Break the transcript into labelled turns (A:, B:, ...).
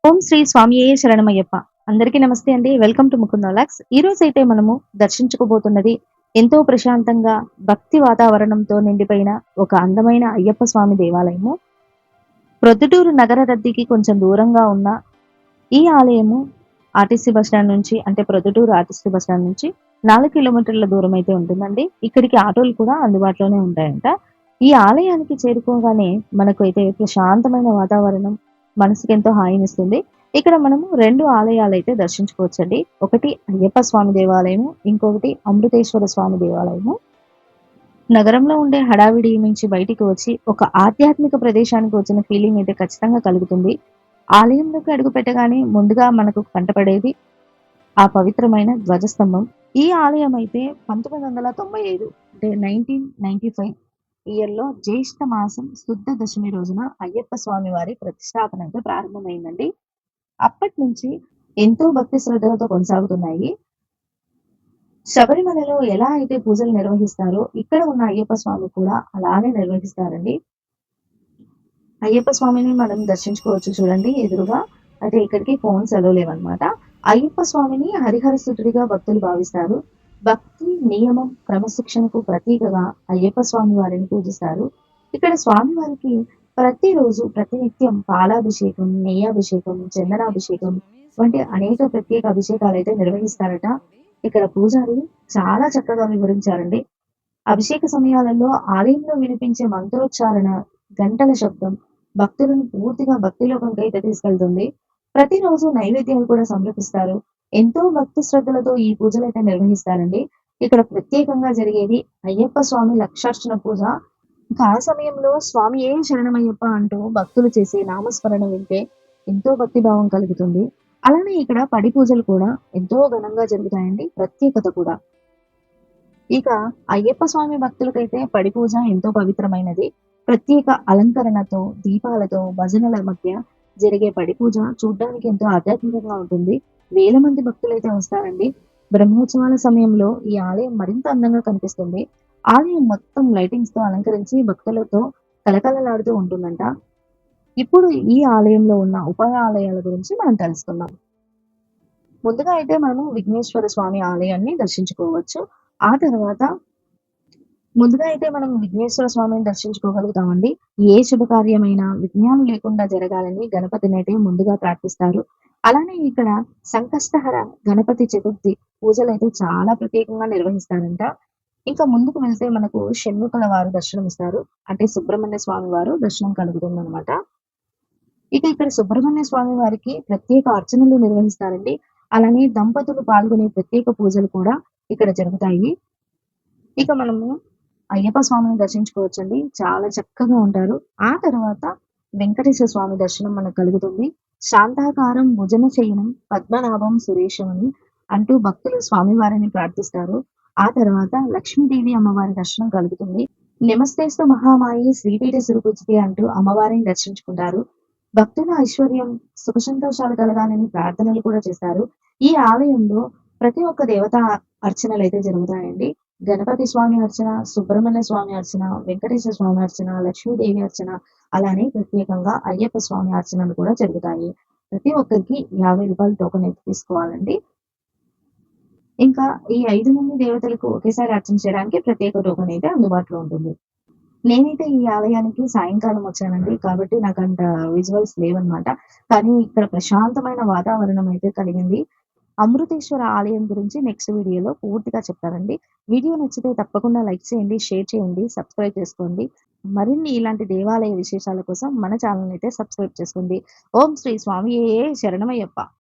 A: ఓం శ్రీ స్వామియే శరణమయ్యప్ప. అందరికీ నమస్తే అండి. Welcome to Mukunda vlogs. ఈ రోజైతే మనము దర్శించుకోబోతున్నది ఎంతో ప్రశాంతంగా భక్తి వాతావరణంతో నిండిపోయిన ఒక అందమైన అయ్యప్ప స్వామి దేవాలయము. ప్రొద్దుటూరు నగర రద్దీకి కొంచెం దూరంగా ఉన్న ఈ ఆలయము ఆర్టీసీ బస్ స్టాండ్ నుంచి అంటే ప్రొద్దుటూరు ఆర్టీసీ బస్ స్టాండ్ నుంచి 4 కిలోమీటర్ల దూరం అయితే ఉంటుందండి. ఇక్కడికి ఆటోలు కూడా అందుబాటులోనే ఉంటాయంట. ఈ ఆలయానికి చేరుకోగానే మనకు అయితే ప్రశాంతమైన వాతావరణం మనసుకెంతో హాయినిస్తుంది. ఇక్కడ మనము 2 ఆలయాలైతే దర్శించుకోవచ్చండి. ఒకటి అయ్యప్ప స్వామి దేవాలయము, ఇంకొకటి అమృతేశ్వర స్వామి దేవాలయము. నగరంలో ఉండే హడావిడి నుంచి బయటికి వచ్చి ఒక ఆధ్యాత్మిక ప్రదేశానికి వచ్చిన ఫీలింగ్ అయితే ఖచ్చితంగా కలుగుతుంది. ఆలయంలోకి అడుగు పెట్టగానే ముందుగా మనకు కంటపడేది ఆ పవిత్రమైన ధ్వజస్తంభం. ఈ ఆలయం అయితే 1995 అంటే 1995 ఇయర్‌లో జ్యేష్ఠ మాసం శుద్ధ దశమి రోజున అయ్యప్ప స్వామి వారి ప్రతిష్టాపన అయితే ప్రారంభమైందండి. అప్పటినుంచి ఎంతో భక్తి శ్రద్ధలతో కొనసాగుతున్నాయి. శబరిమలలో ఎలా అయితే పూజలు నిర్వహిస్తారో ఇక్కడ ఉన్న అయ్యప్ప స్వామి కూడా అలానే నిర్వహిస్తారండి. అయ్యప్ప స్వామిని మనం దర్శించుకోవచ్చు చూడండి ఎదురుగా. అయితే ఇక్కడికి ఫోన్స్ అలో లేవన్నమాట. అయ్యప్ప స్వామిని హరిహర సుతుడిగా భక్తులు భావిస్తారు. భక్తి, నియమం, క్రమశిక్షణకు ప్రతీకగా అయ్యప్ప స్వామి వారిని పూజిస్తారు. ఇక్కడ స్వామివారికి ప్రతిరోజు ప్రతినిత్యం పాలాభిషేకం, నెయ్యాభిషేకం, చందనాభిషేకం వంటి అనేక ప్రత్యేక అభిషేకాలైతే నిర్వహిస్తారట. ఇక్కడ పూజారి చాలా చక్కగా వివరించారండి. అభిషేక సమయాలలో ఆలయంలో వినిపించే మంత్రోచ్చారణ, గంటల శబ్దం భక్తులను పూర్తిగా భక్తిలోకంకైతే తీసుకెళ్తుంది. ప్రతిరోజు నైవేద్యాలు కూడా సమర్పిస్తారు. ఎంతో భక్తి శ్రద్ధలతో ఈ పూజలైతే నిర్వహిస్తారండి. ఇక్కడ ప్రత్యేకంగా జరిగేది అయ్యప్ప స్వామి లక్షార్చన పూజ. ఇంకా ఆ సమయంలో స్వామియే శరణమయ్యప్ప అంటూ భక్తులు చేసే నామస్మరణ వింటే ఎంతో భక్తిభావం కలుగుతుంది. అలానే ఇక్కడ పడి పూజలు కూడా ఎంతో ఘనంగా జరుగుతాయండి. ప్రత్యేకత కూడా. ఇక అయ్యప్ప స్వామి భక్తులకైతే పడి పూజ ఎంతో పవిత్రమైనది. ప్రత్యేక అలంకరణతో, దీపాలతో, భజనల మధ్య జరిగే పడి పూజ చూడ్డానికి ఎంతో ఆధ్యాత్మికంగా ఉంటుంది. వేల మంది భక్తులైతే వస్తారండి. బ్రహ్మోత్సవాల సమయంలో ఈ ఆలయం మరింత అందంగా కనిపిస్తుంది. ఆలయం మొత్తం లైటింగ్స్ తో అలంకరించి భక్తులతో కలకలలాడుతూ ఉంటుందంట. ఇప్పుడు ఈ ఆలయంలో ఉన్న ఉప ఆలయాల గురించి మనం తెలుసుకుందాం. ముందుగా అయితే మనము విఘ్నేశ్వర స్వామి ఆలయాన్ని దర్శించుకోవచ్చు. ఆ తర్వాత ముందుగా అయితే మనం విఘ్నేశ్వర స్వామిని దర్శించుకోగలుగుతామండి. ఏ శుభకార్యమైనా విఘ్నాలు లేకుండా జరగాలని గణపతినైతే ముందుగా ప్రార్థిస్తారు. అలానే ఇక్కడ సంకష్టహర గణపతి చతుర్థి పూజలైతే చాలా ప్రత్యేకంగా నిర్వహిస్తారంట. ఇంకా ముందుకు వెళ్తే మనకు షణ్ముఖుల వారు దర్శనమిస్తారు. అంటే సుబ్రహ్మణ్య స్వామి వారు దర్శనం కలుగుతుందన్నమాట. ఇక ఇక్కడ సుబ్రహ్మణ్య స్వామి వారికి ప్రత్యేక అర్చనలు నిర్వహిస్తారండి. అలానే దంపతులు పాల్గొనే ప్రత్యేక పూజలు కూడా ఇక్కడ జరుగుతాయి. ఇక మనము అయ్యప్ప స్వామిని దర్శించుకోవచ్చండి. చాలా చక్కగా ఉంటారు. ఆ తర్వాత వెంకటేశ్వర స్వామి దర్శనం మనకు కలుగుతుంది. శాంతాకారం భుజన శయనం పద్మనాభం సురేశం అని అంటూ భక్తులు స్వామివారిని ప్రార్థిస్తారు. ఆ తర్వాత లక్ష్మీదేవి అమ్మవారి దర్శనం కలుగుతుంది. నమస్తేస్తు మహామాయి శ్రీపీఠ సురుపూజితే అంటూ అమ్మవారిని దర్శించుకుంటారు. భక్తుల ఐశ్వర్యం, సుఖ సంతోషాలు కలగాలని ప్రార్థనలు కూడా చేస్తారు. ఈ ఆలయంలో ప్రతి ఒక్క దేవత అర్చనలు అయితే జరుగుతాయండి. గణపతి స్వామి అర్చన, సుబ్రహ్మణ్య స్వామి అర్చన, వెంకటేశ్వర స్వామి అర్చన, లక్ష్మీదేవి అర్చన, అలానే ప్రత్యేకంగా అయ్యప్ప స్వామి అర్చనలు కూడా జరుగుతాయి. ప్రతి ఒక్కరికి రూ. 50 టోకెన్ అయితే తీసుకోవాలండి. ఇంకా ఈ 5 మంది దేవతలకు ఒకేసారి అర్చన చేయడానికి ప్రత్యేక టోకెన్ అయితే అందుబాటులో ఉంటుంది. నేనైతే ఈ ఆలయానికి సాయంకాలం వచ్చానండి. కాబట్టి నాకంత విజువల్స్ లేవన్నమాట. కానీ ఇక్కడ ప్రశాంతమైన వాతావరణం అయితే కలిగింది. అమృతేశ్వర ఆలయం గురించి నెక్స్ట్ వీడియోలో పూర్తిగా చెప్తానండి. వీడియో నచ్చితే తప్పకుండా లైక్ చేయండి, షేర్ చేయండి, సబ్స్క్రైబ్ చేసుకోండి. మరిన్ని ఇలాంటి దేవాలయ విశేషాల కోసం మన ఛానల్ అయితే సబ్స్క్రైబ్ చేసుకోండి. ఓం శ్రీ స్వామియే శరణమయ్యప్ప.